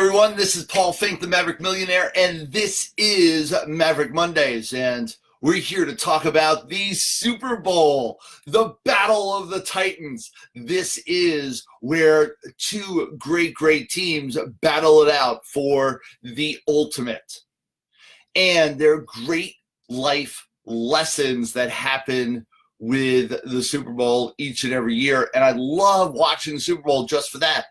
everyone, this is Paul Finck, the Maverick Millionaire, and this is Maverick Mondays, and we're here to talk about the Super Bowl, the Battle of the Titans. This is where two great teams battle it out for the ultimate. And there are great life lessons that happen with the Super Bowl each and every year, and I love watching the Super Bowl just for that.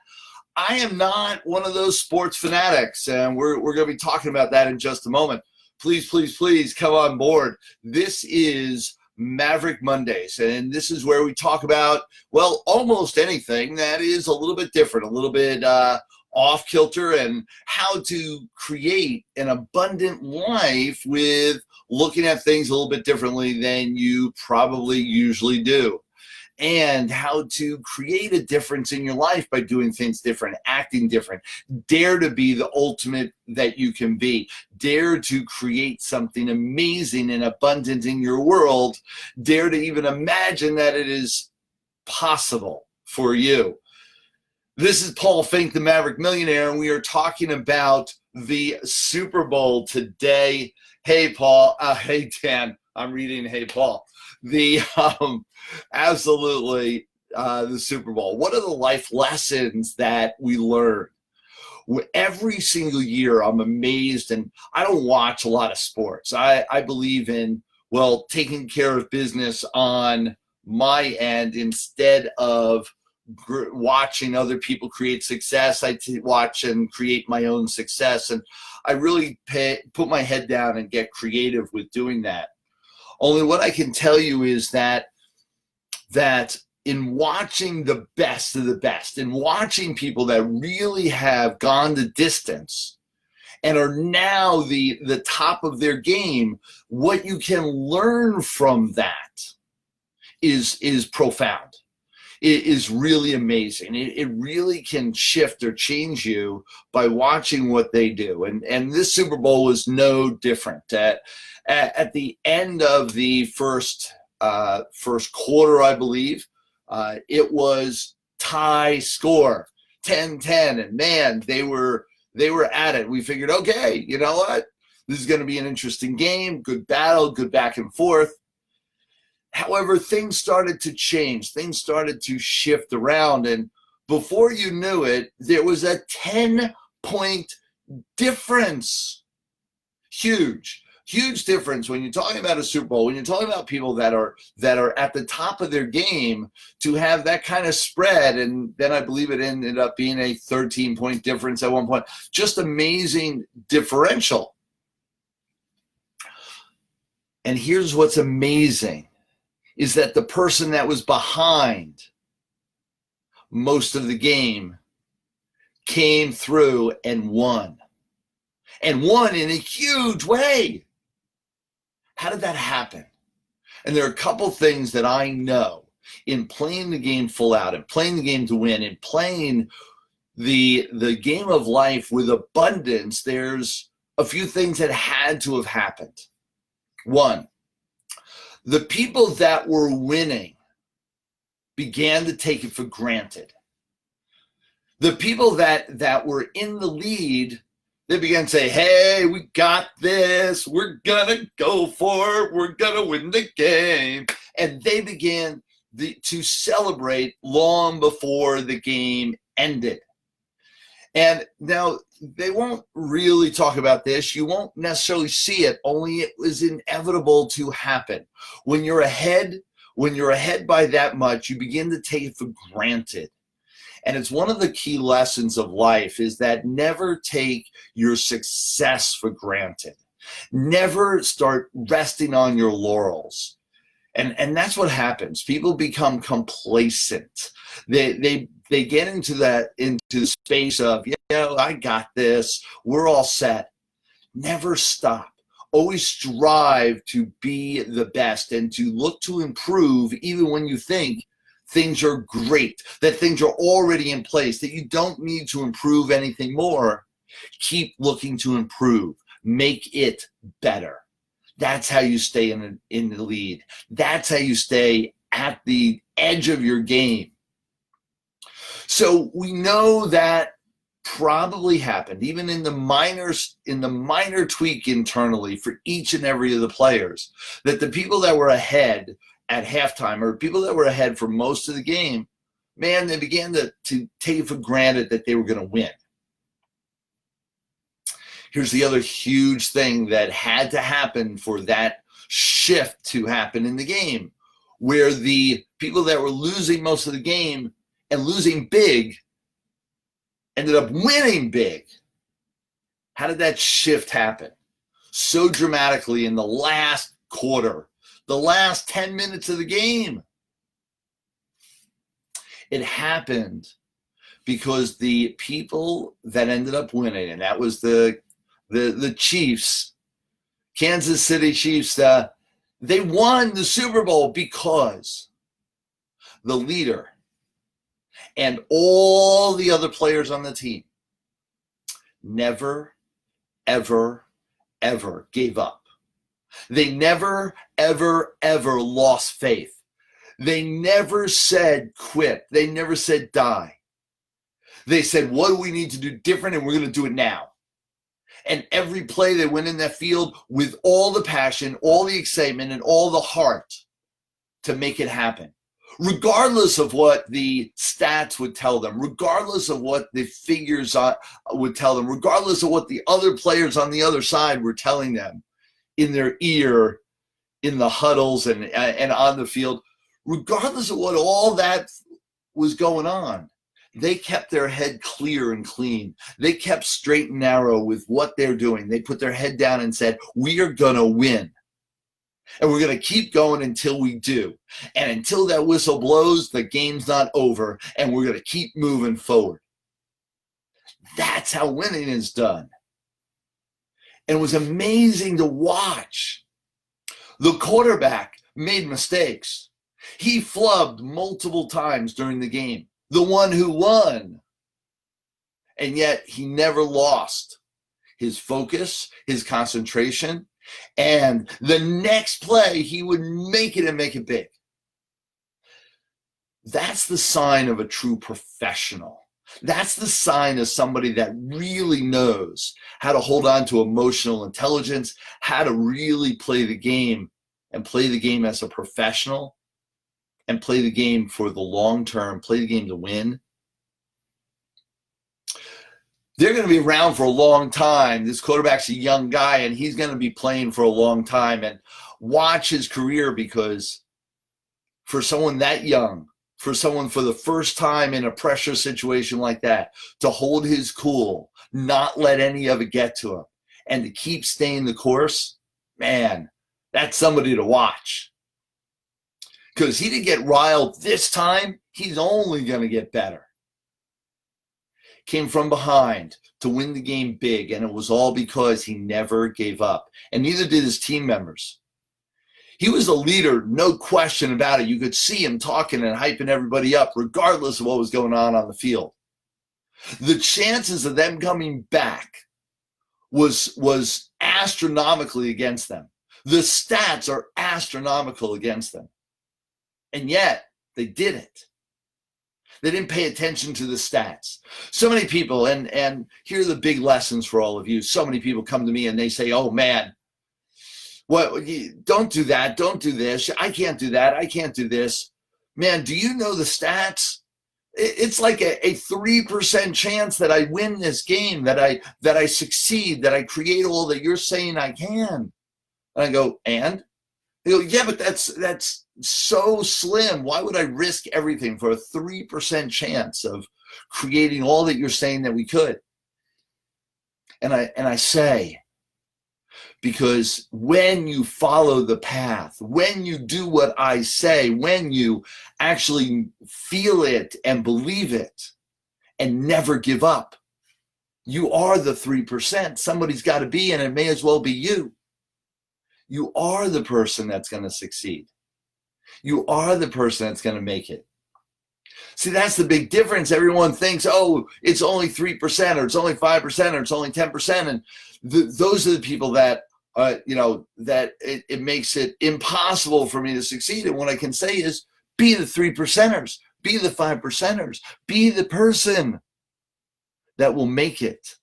I am not one of those sports fanatics, and we're going to be talking about that in just a moment. Please come on board. This is Maverick Mondays, and this is where we talk about, well, almost anything that is a little bit different, a little bit off kilter, and how to create an abundant life with looking at things a little bit differently than you probably usually do. And how to create a difference in your life by doing things different, acting different. Dare to be the ultimate that you can be. Dare to create something amazing and abundant in your world. Dare to even imagine that it is possible for you. This is Paul Finck, the Maverick Millionaire, and we are talking about the Super Bowl today. Hey, Paul. Hey, Dan. I'm reading Hey, Paul. Absolutely, the Super Bowl. What are the life lessons that we learn? Every single year, I'm amazed, and I don't watch a lot of sports. I believe in, well, taking care of business on my end instead of watching other people create success. I watch and create my own success, and I really put my head down and get creative with doing that. Only what I can tell you is that in watching the best of the best, in watching people that really have gone the distance and are now the top of their game, what you can learn from that is profound. It is really amazing. It really can shift or change you by watching what they do. And this Super Bowl was no different. At the end of the first quarter, I believe, it was tie score, 10-10, and man, they were at it. We figured, okay, you know what? This is going to be an interesting game, good battle, good back and forth. However, things started to change. Things started to shift around, and before you knew it, there was a 10-point difference. Huge difference when you're talking about a Super Bowl, when you're talking about people that are at the top of their game, to have that kind of spread. And then I believe it ended up being a 13-point difference at one point. Just amazing differential. And here's what's amazing is that the person that was behind most of the game came through and won in a huge way. How did that happen? And there are a couple things that I know in playing the game full out and playing the game to win and playing the game of life with abundance. There's a few things that had to have happened. One, the people that were winning began to take it for granted. The people that were in the lead, they began to say, hey, we got this. We're going to go for it. We're going to win the game. And they began to celebrate long before the game ended. And now they won't really talk about this. You won't necessarily see it, only it was inevitable to happen. When you're ahead by that much, you begin to take it for granted. And it's one of the key lessons of life is that never take your success for granted. Never start resting on your laurels. And that's what happens. People become complacent. They get into the space of, I got this. We're all set. Never stop. Always strive to be the best and to look to improve even when you think things are great, that things are already in place, that you don't need to improve anything more. Keep looking to improve. Make it better. That's how you stay in the lead. That's how you stay at the edge of your game. So we know that probably happened, even in the minor tweak internally for each and every of the players, that the people that were ahead at halftime, or people that were ahead for most of the game, man, they began to take it for granted that they were going to win. Here's the other huge thing that had to happen for that shift to happen in the game, where the people that were losing most of the game and losing big ended up winning big. How did that shift happen so dramatically in the last quarter, the last 10 minutes of the game? It happened because the people that ended up winning, and that was the Chiefs, Kansas City Chiefs, they won the Super Bowl because the leader and all the other players on the team never, ever, ever gave up. They never, ever, ever lost faith. They never said quit. They never said die. They said, what do we need to do different? And we're going to do it now. And every play they went in that field with all the passion, all the excitement, and all the heart to make it happen. Regardless of what the stats would tell them, regardless of what the figures would tell them, regardless of what the other players on the other side were telling them in their ear, in the huddles and on the field, regardless of what all that was going on, they kept their head clear and clean. They kept straight and narrow with what they're doing. They put their head down and said, we are going to win. And we're going to keep going until we do. And until that whistle blows, the game's not over. And we're going to keep moving forward. That's how winning is done. And it was amazing to watch. The quarterback made mistakes. He flubbed multiple times during the game. The one who won. And yet he never lost his focus, his concentration. And the next play, he would make it and make it big. That's the sign of a true professional. That's the sign of somebody that really knows how to hold on to emotional intelligence, how to really play the game and play the game as a professional and play the game for the long term, play the game to win. They're going to be around for a long time. This quarterback's a young guy, and he's going to be playing for a long time. And watch his career, because for someone that young, for someone for the first time in a pressure situation like that, to hold his cool, not let any of it get to him, and to keep staying the course, man, that's somebody to watch. Because he didn't get riled this time, he's only going to get better. Came from behind to win the game big, and it was all because he never gave up. And neither did his team members. He was a leader, no question about it. You could see him talking and hyping everybody up, regardless of what was going on the field. The chances of them coming back was astronomically against them. The stats are astronomical against them. And yet, they didn't. They didn't pay attention to the stats. So many people, and here are the big lessons for all of you. So many people come to me and they say, oh man, don't do that, don't do this. I can't do that, I can't do this. Man, do you know the stats? It's like a 3% chance that I win this game, that I succeed, that I create all that you're saying I can. And I go, and? They go, yeah, but that's so slim. Why would I risk everything for a 3% chance of creating all that you're saying that we could? And I say, because when you follow the path, when you do what I say, when you actually feel it and believe it and never give up, you are the 3%. Somebody's got to be, and it may as well be you. You are the person that's going to succeed. You are the person that's going to make it. See, that's the big difference. Everyone thinks, oh, it's only 3%, or it's only 5%, or it's only 10%. And those are the people that, that it makes it impossible for me to succeed. And what I can say is, be the 3%ers, be the 5%ers, be the person that will make it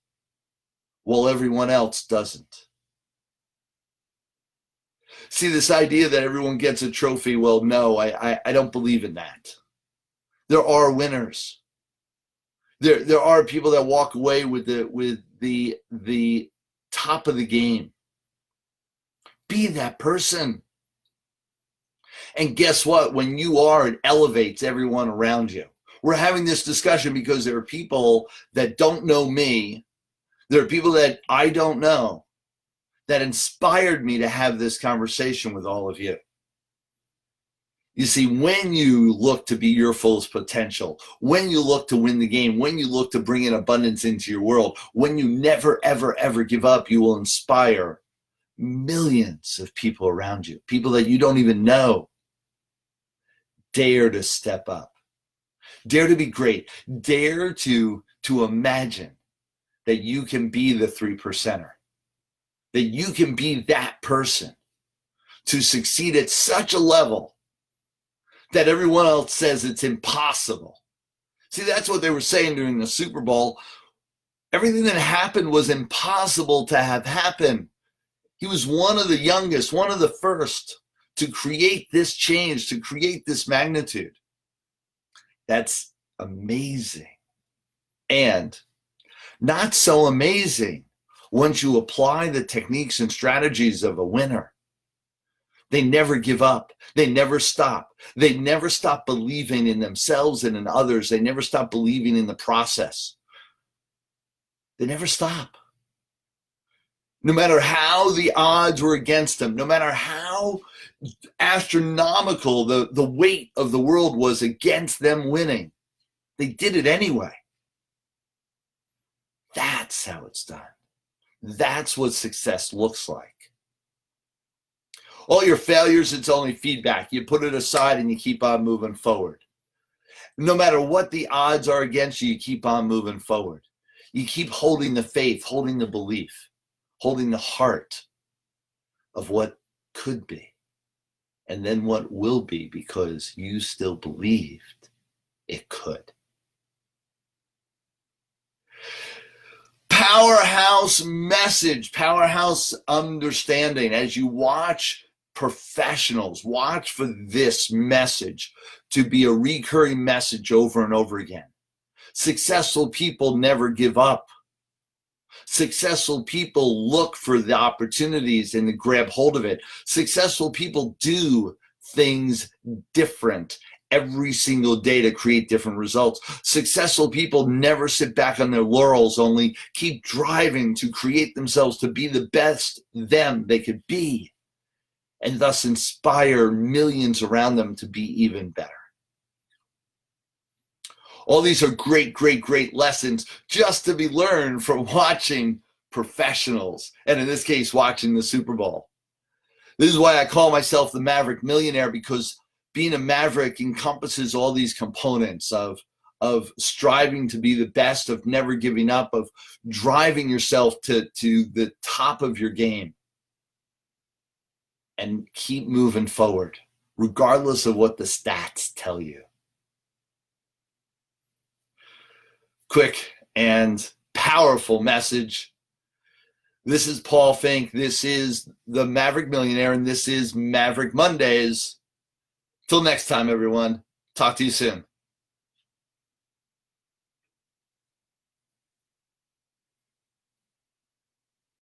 while everyone else doesn't. See, this idea that everyone gets a trophy, well, no, I don't believe in that. There are winners. There are people that walk away with the top of the game. Be that person. And guess what? When you are, it elevates everyone around you. We're having this discussion because there are people that don't know me. There are people that I don't know that inspired me to have this conversation with all of you. You see, when you look to be your fullest potential, when you look to win the game, when you look to bring in abundance into your world, when you never, ever, ever give up, you will inspire millions of people around you, people that you don't even know. Dare to step up. Dare to be great. Dare to imagine that you can be the 3%er, that you can be that person to succeed at such a level that everyone else says it's impossible. See, that's what they were saying during the Super Bowl. Everything that happened was impossible to have happen. He was one of the youngest, one of the first to create this change, to create this magnitude. That's amazing. And not so amazing once you apply the techniques and strategies of a winner. They never give up. They never stop. They never stop believing in themselves and in others. They never stop believing in the process. They never stop. No matter how the odds were against them, no matter how astronomical the weight of the world was against them winning, they did it anyway. That's how it's done. That's what success looks like. All your failures, it's only feedback. You put it aside and you keep on moving forward. No matter what the odds are against you, you keep on moving forward. You keep holding the faith, holding the belief, holding the heart of what could be, and then what will be, because you still believed it could. Powerhouse message, powerhouse understanding. As you watch professionals, watch for this message to be a recurring message over and over again. Successful people never give up. Successful people look for the opportunities and grab hold of it. Successful people do things different every single day to create different results. Successful people never sit back on their laurels, only keep driving to create themselves to be the best them they could be, and thus inspire millions around them to be even better. All these are great, great, great lessons just to be learned from watching professionals, and in this case, watching the Super Bowl. This is why I call myself the Maverick Millionaire, because being a Maverick encompasses all these components of striving to be the best, of never giving up, of driving yourself to the top of your game, and keep moving forward, regardless of what the stats tell you. Quick and powerful message. This is Paul Finck. This is the Maverick Millionaire, and this is Maverick Mondays. Till next time, everyone. Talk to you soon.